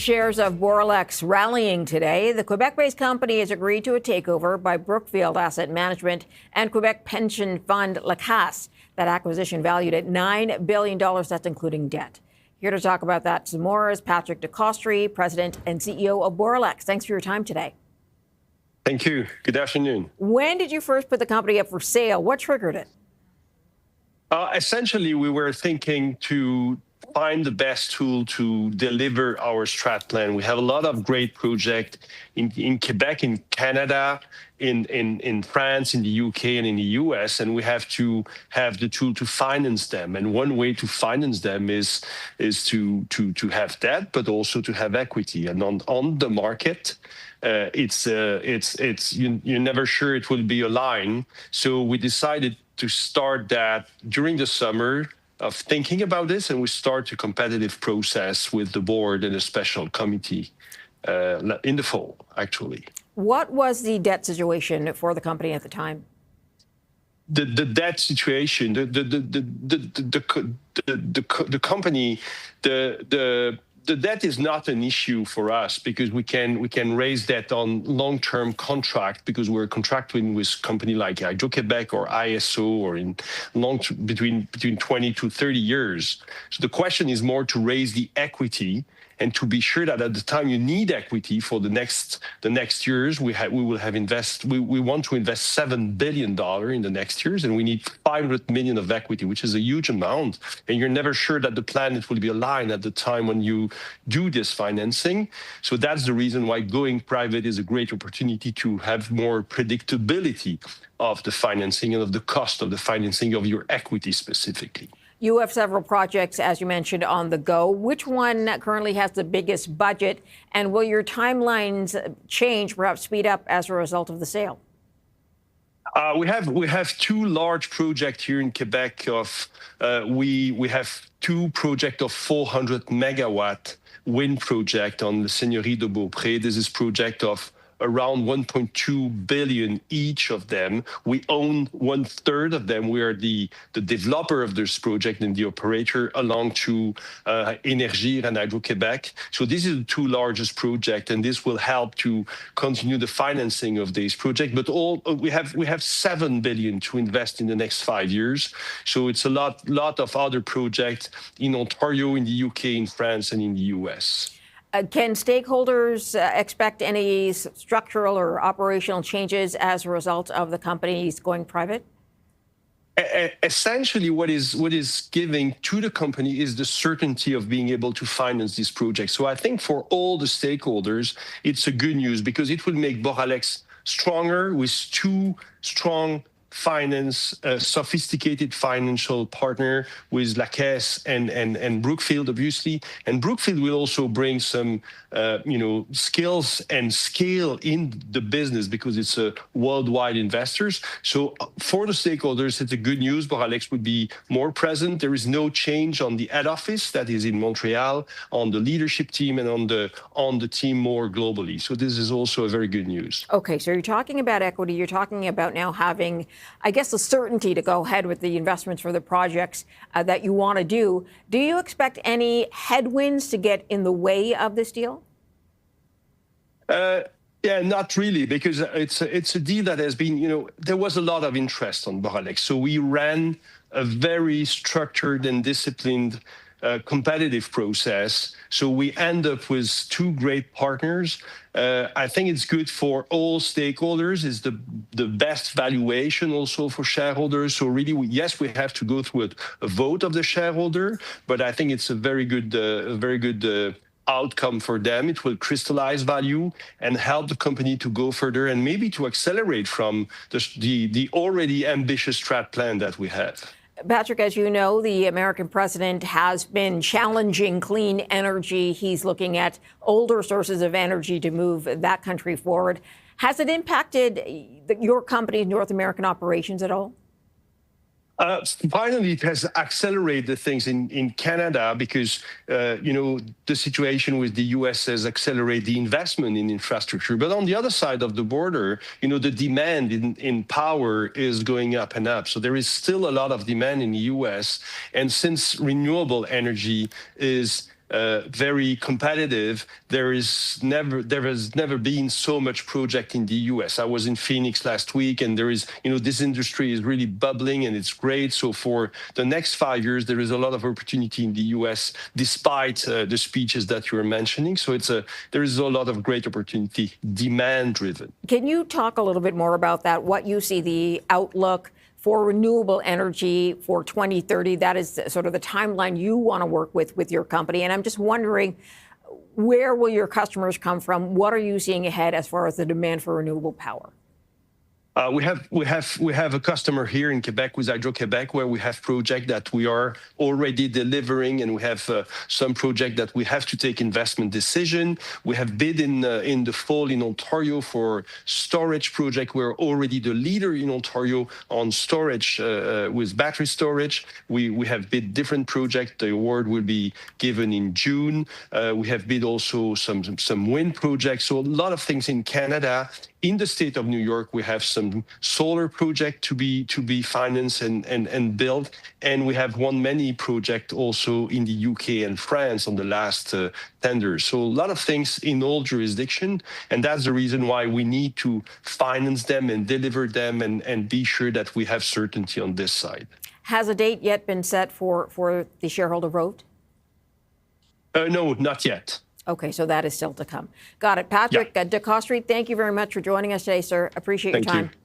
Shares of Boralex rallying today. The Quebec-based company has agreed to a takeover by Brookfield Asset Management and Quebec pension fund La Caisse. That acquisition valued at $9 billion. That's including debt. Here to talk about that some more is Patrick Decostre, President and CEO of Boralex. Thanks for your time today. Thank you. Good afternoon. When did you first put the company up for sale? What triggered it? Essentially, we were thinking to find the best tool to deliver our strat plan. We have a lot of great projects in Quebec, in Canada, in France, in the UK, and in the US, and we have to have the tool to finance them. And one way to finance them is to have debt, but also to have equity. And on the market, you're never sure it will be aligned. So we decided to start that during the summer of thinking about this, and we start a competitive process with the board and a special committee in the fall, actually. What was the debt situation for the company at the time? The debt situation, the company, the debt is not an issue for us because we can raise debt on long-term contract because we're contracting with company like Hydro-Québec or ISO or in between 20 to 30 years. So the question is more to raise the equity and to be sure that at the time you need equity for the next years, we want to invest $7 billion in the next years, and we need $500 million of equity, which is a huge amount. And you're never sure that the planet will be aligned at the time when you do this financing. So that's the reason why going private is a great opportunity to have more predictability of the financing and of the cost of the financing of your equity specifically. You have several projects, as you mentioned, on the go. Which one currently has the biggest budget? And will your timelines change, perhaps speed up as a result of the sale? We have two large projects here in Quebec. We have two projects of 400 megawatt wind project on the Seigneurie de Beaupré. This is project of around 1.2 billion each of them. We own 1/3 of them. We are the developer of this project and the operator along to Énergie and Hydro-Québec. So this is the two largest projects, and this will help to continue the financing of these projects. But we have 7 billion to invest in the next 5 years. So it's a lot of other projects in Ontario, in the UK, in France, and in the US. Can stakeholders expect any structural or operational changes as a result of the companies going private? Essentially, what is giving to the company is the certainty of being able to finance this project. So I think for all the stakeholders, it's a good news because it will make Boralex stronger with two strong sophisticated financial partner with La Caisse and Brookfield, obviously. And Brookfield will also bring some, skills and scale in the business because it's a worldwide investors. So for the stakeholders, it's a good news. Boralex would be more present. There is no change on the head office that is in Montreal, on the leadership team, and on the team more globally. So this is also a very good news. Okay, so you're talking about equity. You're talking about now having, I guess, the certainty to go ahead with the investments for the projects that you want to do. Do you expect any headwinds to get in the way of this deal? Yeah, not really, because it's a deal that has been, there was a lot of interest on Boralex. So we ran a very structured and disciplined competitive process. So we end up with two great partners. I think it's good for all stakeholders. It's the best valuation also for shareholders. So really, yes, we have to go through a vote of the shareholder, but I think it's a very good outcome for them. It will crystallize value and help the company to go further and maybe to accelerate from the already ambitious strat plan that we have. Patrick, as you know, the American president has been challenging clean energy. He's looking at older sources of energy to move that country forward. Has it impacted your company's North American operations at all? Finally, it has accelerated things in Canada because, the situation with the US has accelerated the investment in infrastructure. But on the other side of the border, the demand in power is going up and up. So there is still a lot of demand in the US. And since renewable energy is very competitive. There has never been so much project in the US. I was in Phoenix last week, and there is, this industry is really bubbling, and it's great. So for the next 5 years, there is a lot of opportunity in the US, despite the speeches that you were mentioning. So there is a lot of great opportunity, demand driven. Can you talk a little bit more about that? What you see the outlook for renewable energy for 2030? That is sort of the timeline you want to work with your company. And I'm just wondering, where will your customers come from? What are you seeing ahead as far as the demand for renewable power? We have a customer here in Quebec with Hydro-Québec, where we have project that we are already delivering, and we have some project that we have to take investment decision. We have bid in the fall in Ontario for storage project. We're already the leader in Ontario on storage with battery storage. We have bid different project. The award will be given in June. We have bid also some wind projects. So a lot of things in Canada. In the state of New York, we have some solar project to be financed and built, and we have won many projects also in the UK and France on the last tenders. So a lot of things in all jurisdictions, and that's the reason why we need to finance them and deliver them and be sure that we have certainty on this side. Has a date yet been set for the shareholder vote? No, not yet. Okay, so that is still to come. Got it. Patrick Decostre, thank you very much for joining us today, sir. Appreciate your time. Thank you.